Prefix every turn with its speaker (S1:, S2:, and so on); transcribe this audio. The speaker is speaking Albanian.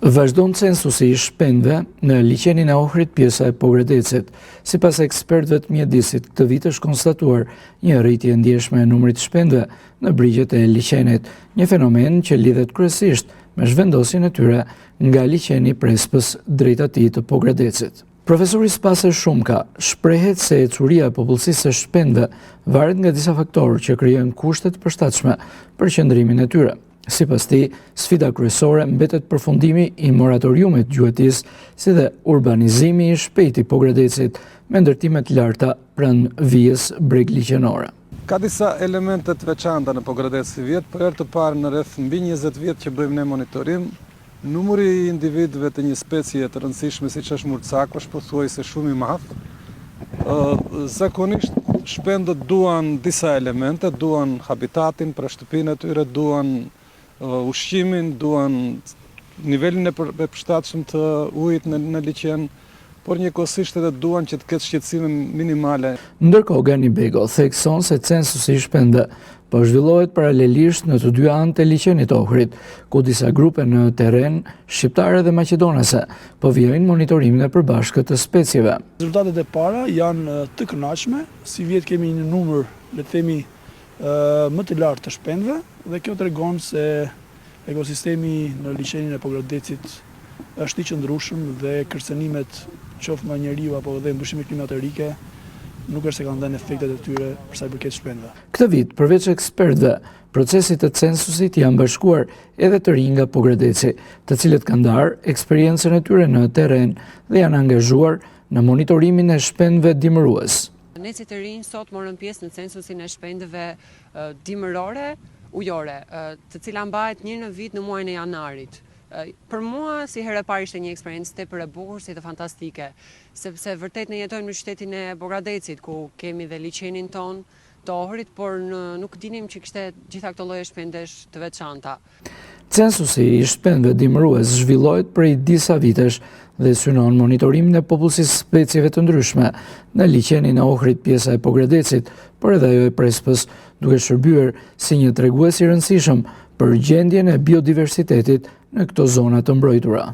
S1: Vazhdon censusi i shpendëve në liçenin e Ohrit pjesa e Pogradecit. Sipas ekspertëve të mjedisit, këtë vit është konstatuar një rritje ndjeshme e numrit të shpendëve në brigjet e liçenit, një fenomen që lidhet kryesisht me zhvendosjen e tyre nga liçeni Prespës drejt atij të Pogradecit. Profesori Spase Shumka shprehet se ecuria e popullsisë së shpendëve varet nga disa faktorë që krijojnë kushte të përshtatshme për qëndrimin e tyre. Sipas tij, sfida kryesore mbetet përfundimi i moratoriumit gjuetis, si dhe urbanizimi i shpejt i Pogradecit me ndërtime të larta pranë vijës bregliqenore.
S2: Ka disa elemente të veçanta në Pogradec si vjet, për herë të parë në rreth mbi 20 vjet që bëjmë ne monitorim, numri i individëve të një specie të rëndësishme siç është murcak është pothuajse shumë i madh. Zakonisht shpendët duan disa elemente, duan habitatin për shtëpinë e tyre, duan ushqimin, duan nivelin e përshtatshëm të ujit në liçen, por njëkohësisht edhe duan që të ketë shqetësime minimale.
S1: Ndërkohë Gani Bego thekson se censusi i shpendëve po zhvillohet paralelisht në të dy anët e liçenit Ohrit, ku disa grupe në terren shqiptare dhe maqedonase po vijojnë monitorimin e përbashkët të specieve.
S3: Rezultatet e para janë të kënaqshme, si vjet kemi një numër, le të themi, më të lartë të shpendëve dhe kjo tregon se ekosistemi në liçenin e Pogradecit është i qëndrueshëm dhe kërcënimet qoftë nga njeriu apo dhe ndryshime klimatike nuk është se kanë dhënë efektet e tyre për sa i përket shpendëve.
S1: Këtë vit, përveç ekspertëve, procesit të censusit janë bashkuar edhe të rinj nga Pogradeci, të cilët kanë ndarë eksperiencën e tyre në terren dhe janë angazhuar në monitorimin e shpendëve dimërues.
S4: Ne si të rinj sot morëm pjesë në censusin e shpendëve dimërore, ujore, të cila mbahet një në vit në muajin e janarit. Për mua, si herë e parë ishte një eksperiencë tepër e bukur, si të fantastike, sepse vërtet ne jetojmë në qytetin e Pogradecit, ku kemi dhe liçenin ton të Ohrit, por nuk dinim që kishte gjitha këto lloje shpendesh të veçanta.
S1: Censusi i shpendëve dimërues zhvillohet prej disa vitesh dhe synon monitorimin e popullsisë specieve të ndryshme në liçenin e Ohrit pjesa e Pogradecit, por edhe ajo e Prespës, duke shërbyer si një tregues i rëndësishëm për gjendjen e biodiversitetit në këto zona të mbrojtura.